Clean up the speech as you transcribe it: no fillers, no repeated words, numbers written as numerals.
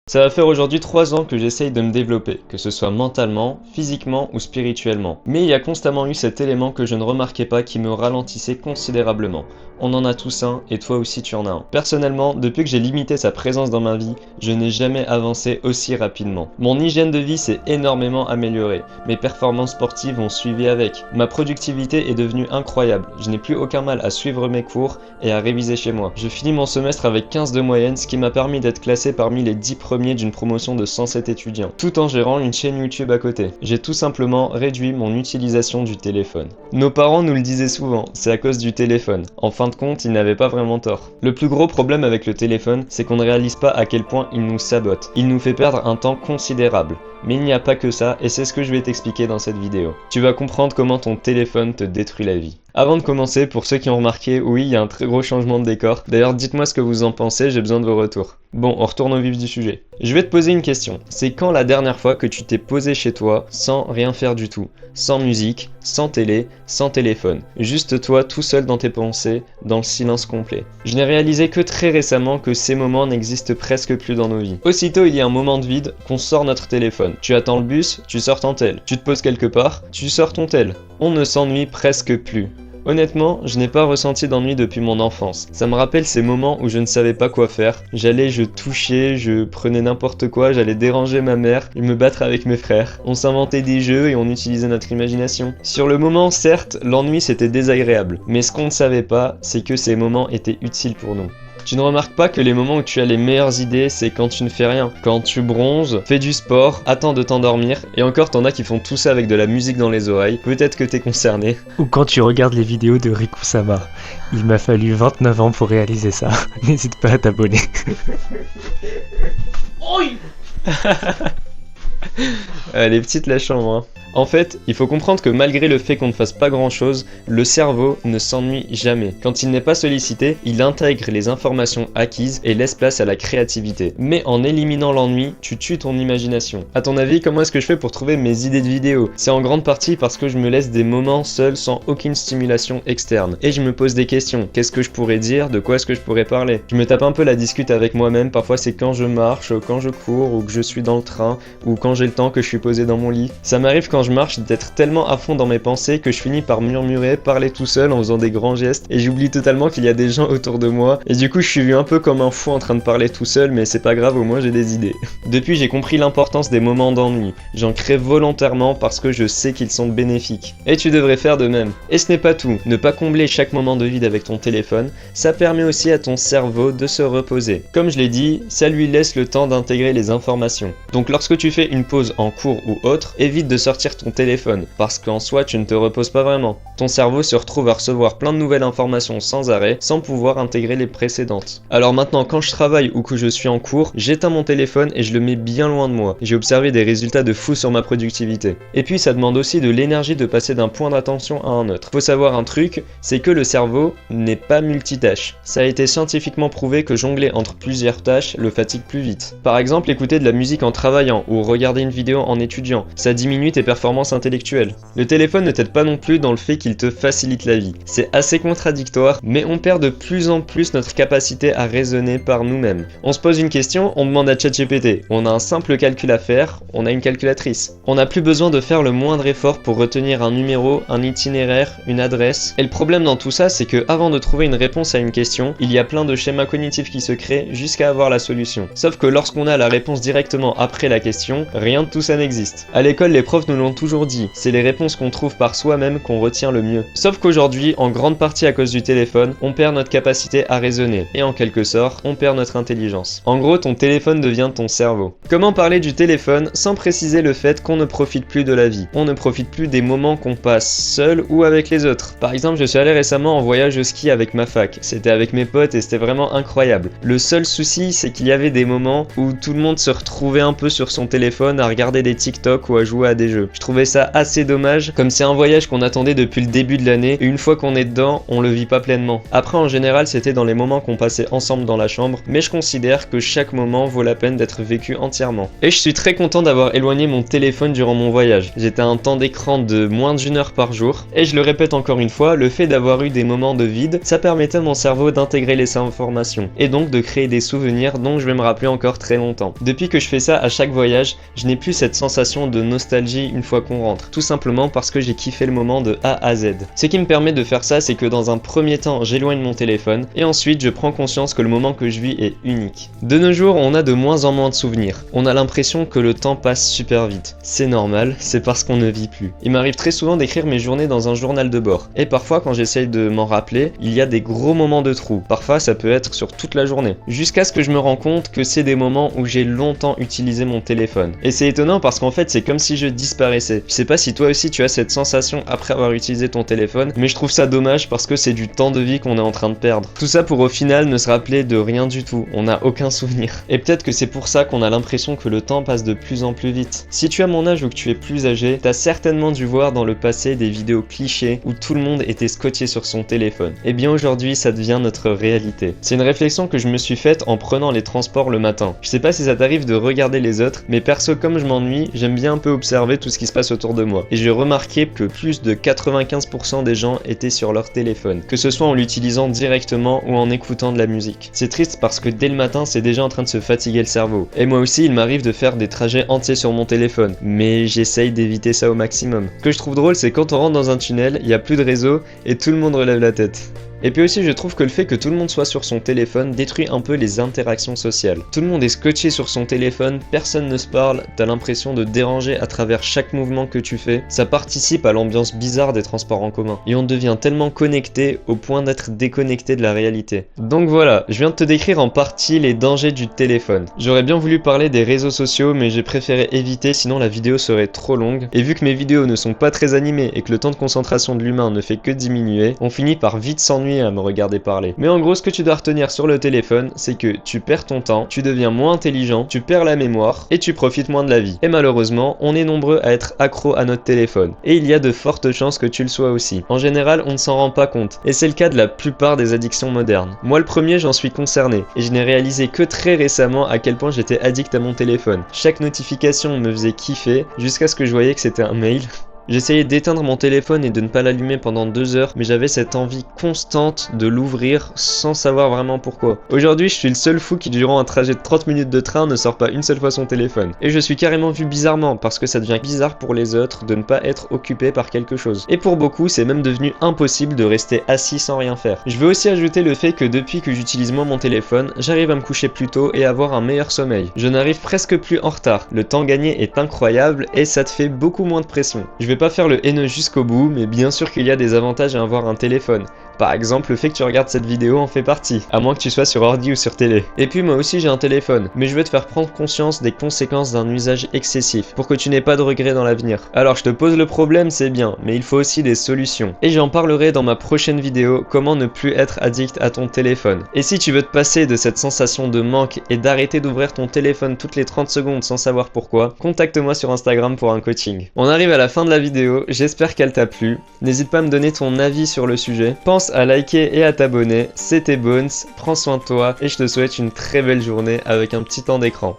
Ça va faire aujourd'hui 3 ans que j'essaye de me développer, que ce soit mentalement, physiquement ou spirituellement. Mais il y a constamment eu cet élément que je ne remarquais pas qui me ralentissait considérablement. On en a tous un et toi aussi tu en as un. Personnellement, depuis que j'ai limité sa présence dans ma vie, je n'ai jamais avancé aussi rapidement. Mon hygiène de vie s'est énormément améliorée. Mes performances sportives ont suivi avec. Ma productivité est devenue incroyable. Je n'ai plus aucun mal à suivre mes cours et à réviser chez moi. Je finis mon semestre avec 15 de moyenne, ce qui m'a permis d'être classé parmi les 10 premiers d'une promotion de 107 étudiants, tout en gérant une chaîne YouTube à côté. J'ai tout simplement réduit mon utilisation du téléphone. Nos parents nous le disaient souvent, c'est à cause du téléphone. En fin de compte, ils n'avaient pas vraiment tort. Le plus gros problème avec le téléphone, c'est qu'on ne réalise pas à quel point il nous sabote. Il nous fait perdre un temps considérable. Mais il n'y a pas que ça, et c'est ce que je vais t'expliquer dans cette vidéo. Tu vas comprendre comment ton téléphone te détruit la vie. Avant de commencer, pour ceux qui ont remarqué, oui, il y a un très gros changement de décor. D'ailleurs, dites-moi ce que vous en pensez, j'ai besoin de vos retours. Bon, on retourne au vif du sujet. Je vais te poser une question. C'est quand la dernière fois que tu t'es posé chez toi sans rien faire du tout? Sans musique, sans télé, sans téléphone. Juste toi, tout seul dans tes pensées, dans le silence complet. Je n'ai réalisé que très récemment que ces moments n'existent presque plus dans nos vies. Aussitôt, il y a un moment de vide, qu'on sort notre téléphone. Tu attends le bus, tu sors ton tel. Tu te poses quelque part, tu sors ton tel. On ne s'ennuie presque plus. Honnêtement, je n'ai pas ressenti d'ennui depuis mon enfance. Ça me rappelle ces moments où je ne savais pas quoi faire. J'allais, je touchais, je prenais n'importe quoi, j'allais déranger ma mère, me battre avec mes frères. On s'inventait des jeux et on utilisait notre imagination. Sur le moment, certes, l'ennui c'était désagréable. Mais ce qu'on ne savait pas, c'est que ces moments étaient utiles pour nous. Tu ne remarques pas que les moments où tu as les meilleures idées, c'est quand tu ne fais rien. Quand tu bronzes, fais du sport, attends de t'endormir, et encore t'en as qui font tout ça avec de la musique dans les oreilles, peut-être que t'es concerné. Ou quand tu regardes les vidéos de Riku-sama. Il m'a fallu 29 ans pour réaliser ça. N'hésite pas à t'abonner. Elle est petite la chambre, hein. En fait, il faut comprendre que malgré le fait qu'on ne fasse pas grand chose, le cerveau ne s'ennuie jamais. Quand il n'est pas sollicité, il intègre les informations acquises et laisse place à la créativité. Mais en éliminant l'ennui, tu tues ton imagination. À ton avis, comment est-ce que je fais pour trouver mes idées de vidéos? C'est en grande partie parce que je me laisse des moments seul sans aucune stimulation externe. Et je me pose des questions. Qu'est-ce que je pourrais dire? De quoi est-ce que je pourrais parler? Je me tape un peu la discute avec moi-même. Parfois c'est quand je marche, quand je cours, ou que je suis dans le train, ou quand j'ai le temps que je suis posé dans mon lit. Ça m'arrive quand je marche d'être tellement à fond dans mes pensées que je finis par murmurer, parler tout seul en faisant des grands gestes et j'oublie totalement qu'il y a des gens autour de moi et du coup je suis vu un peu comme un fou en train de parler tout seul, mais c'est pas grave, au moins j'ai des idées. Depuis j'ai compris l'importance des moments d'ennui. J'en crée volontairement parce que je sais qu'ils sont bénéfiques. Et tu devrais faire de même. Et ce n'est pas tout, ne pas combler chaque moment de vide avec ton téléphone, ça permet aussi à ton cerveau de se reposer. Comme je l'ai dit, ça lui laisse le temps d'intégrer les informations. Donc lorsque tu fais une pause en cours ou autre, évite de sortir ton téléphone, parce qu'en soi tu ne te reposes pas vraiment. Ton cerveau se retrouve à recevoir plein de nouvelles informations sans arrêt, sans pouvoir intégrer les précédentes. Alors maintenant, quand je travaille ou que je suis en cours, j'éteins mon téléphone et je le mets bien loin de moi. J'ai observé des résultats de fou sur ma productivité. Et puis ça demande aussi de l'énergie de passer d'un point d'attention à un autre. Faut savoir un truc, c'est que le cerveau n'est pas multitâche. Ça a été scientifiquement prouvé que jongler entre plusieurs tâches le fatigue plus vite. Par exemple, écouter de la musique en travaillant ou regarder une vidéo en étudiant, ça diminue tes performances intellectuelles. Le téléphone ne t'aide pas non plus dans le fait qu'il te facilite la vie. C'est assez contradictoire, mais on perd de plus en plus notre capacité à raisonner par nous-mêmes. On se pose une question, on demande à ChatGPT. On a un simple calcul à faire, on a une calculatrice. On n'a plus besoin de faire le moindre effort pour retenir un numéro, un itinéraire, une adresse. Et le problème dans tout ça, c'est que avant de trouver une réponse à une question, il y a plein de schémas cognitifs qui se créent jusqu'à avoir la solution. Sauf que lorsqu'on a la réponse directement après la question, rien de tout ça n'existe. À l'école, les profs nous l'ont toujours dit, c'est les réponses qu'on trouve par soi-même qu'on retient le mieux. Sauf qu'aujourd'hui, en grande partie à cause du téléphone, on perd notre capacité à raisonner, et en quelque sorte, on perd notre intelligence. En gros, ton téléphone devient ton cerveau. Comment parler du téléphone sans préciser le fait qu'on ne profite plus de la vie? On ne profite plus des moments qu'on passe seul ou avec les autres. Par exemple, je suis allé récemment en voyage au ski avec ma fac. C'était avec mes potes et c'était vraiment incroyable. Le seul souci, c'est qu'il y avait des moments où tout le monde se retrouvait un peu sur son téléphone à regarder des TikTok ou à jouer à des jeux. Je trouvais ça assez dommage, comme c'est un voyage qu'on attendait depuis le début de l'année, et une fois qu'on est dedans, on le vit pas pleinement. Après, en général, c'était dans les moments qu'on passait ensemble dans la chambre, mais je considère que chaque moment vaut la peine d'être vécu entièrement. Et je suis très content d'avoir éloigné mon téléphone durant mon voyage. J'étais à un temps d'écran de moins d'1 heure par jour, et je le répète encore une fois, le fait d'avoir eu des moments de vide, ça permettait à mon cerveau d'intégrer les informations, et donc de créer des souvenirs dont je vais me rappeler encore très longtemps. Depuis que je fais ça à chaque voyage, je n'ai plus cette sensation de nostalgie une fois qu'on rentre, tout simplement parce que j'ai kiffé le moment de A à Z. Ce qui me permet de faire ça, c'est que dans un premier temps, j'éloigne mon téléphone, et ensuite je prends conscience que le moment que je vis est unique. De nos jours, on a de moins en moins de souvenirs. On a l'impression que le temps passe super vite. C'est normal, c'est parce qu'on ne vit plus. Il m'arrive très souvent d'écrire mes journées dans un journal de bord, et parfois quand j'essaye de m'en rappeler, il y a des gros moments de trou. Parfois ça peut être sur toute la journée. Jusqu'à ce que je me rends compte que c'est des moments où j'ai longtemps utilisé mon téléphone. Et c'est étonnant parce qu'en fait c'est comme si je disparaissais. Je sais pas si toi aussi tu as cette sensation après avoir utilisé ton téléphone, mais je trouve ça dommage parce que c'est du temps de vie qu'on est en train de perdre. Tout ça pour au final ne se rappeler de rien du tout, on n'a aucun souvenir. Et peut-être que c'est pour ça qu'on a l'impression que le temps passe de plus en plus vite. Si tu as mon âge ou que tu es plus âgé, t'as certainement dû voir dans le passé des vidéos clichés où tout le monde était scotché sur son téléphone. Et bien aujourd'hui ça devient notre réalité. C'est une réflexion que je me suis faite en prenant les transports le matin. Je sais pas si ça t'arrive de regarder les autres, mais perso comme je m'ennuie, j'aime bien un peu observer tout ce qui se passe autour de moi. Et j'ai remarqué que plus de 95% des gens étaient sur leur téléphone, que ce soit en l'utilisant directement ou en écoutant de la musique. C'est triste parce que dès le matin c'est déjà en train de se fatiguer le cerveau. Et moi aussi il m'arrive de faire des trajets entiers sur mon téléphone, mais j'essaye d'éviter ça au maximum. Ce que je trouve drôle c'est quand on rentre dans un tunnel, il n'y a plus de réseau et tout le monde relève la tête. Et puis aussi je trouve que le fait que tout le monde soit sur son téléphone détruit un peu les interactions sociales. Tout le monde est scotché sur son téléphone, personne ne se parle, t'as l'impression de déranger à travers chaque mouvement que tu fais. Ça participe à l'ambiance bizarre des transports en commun. Et on devient tellement connecté au point d'être déconnecté de la réalité. Donc voilà, je viens de te décrire en partie les dangers du téléphone. J'aurais bien voulu parler des réseaux sociaux mais j'ai préféré éviter sinon la vidéo serait trop longue. Et vu que mes vidéos ne sont pas très animées et que le temps de concentration de l'humain ne fait que diminuer, on finit par vite s'ennuyer à me regarder parler. Mais en gros, ce que tu dois retenir sur le téléphone, c'est que tu perds ton temps, tu deviens moins intelligent, tu perds la mémoire et tu profites moins de la vie. Et malheureusement, on est nombreux à être accro à notre téléphone. Et il y a de fortes chances que tu le sois aussi. En général, on ne s'en rend pas compte. Et c'est le cas de la plupart des addictions modernes. Moi, le premier, j'en suis concerné. Et je n'ai réalisé que très récemment à quel point j'étais addict à mon téléphone. Chaque notification me faisait kiffer jusqu'à ce que je voyais que c'était un mail. J'essayais d'éteindre mon téléphone et de ne pas l'allumer pendant 2 heures, mais j'avais cette envie constante de l'ouvrir sans savoir vraiment pourquoi. Aujourd'hui, je suis le seul fou qui, durant un trajet de 30 minutes de train, ne sort pas une seule fois son téléphone. Et je suis carrément vu bizarrement, parce que ça devient bizarre pour les autres de ne pas être occupé par quelque chose. Et pour beaucoup, c'est même devenu impossible de rester assis sans rien faire. Je veux aussi ajouter le fait que depuis que j'utilise moins mon téléphone, j'arrive à me coucher plus tôt et avoir un meilleur sommeil. Je n'arrive presque plus en retard. Le temps gagné est incroyable et ça te fait beaucoup moins de pression. Je vais pas faire le haineux jusqu'au bout, mais bien sûr qu'il y a des avantages à avoir un téléphone. Par exemple, le fait que tu regardes cette vidéo en fait partie, à moins que tu sois sur ordi ou sur télé. Et puis moi aussi j'ai un téléphone, mais je veux te faire prendre conscience des conséquences d'un usage excessif, pour que tu n'aies pas de regrets dans l'avenir. Alors je te pose le problème, c'est bien, mais il faut aussi des solutions. Et j'en parlerai dans ma prochaine vidéo, comment ne plus être addict à ton téléphone. Et si tu veux te passer de cette sensation de manque et d'arrêter d'ouvrir ton téléphone toutes les 30 secondes sans savoir pourquoi, contacte-moi sur Instagram pour un coaching. On arrive à la fin de la vidéo, j'espère qu'elle t'a plu. N'hésite pas à me donner ton avis sur le sujet. Pense à liker et à t'abonner. C'était Bones, prends soin de toi et je te souhaite une très belle journée avec un petit temps d'écran.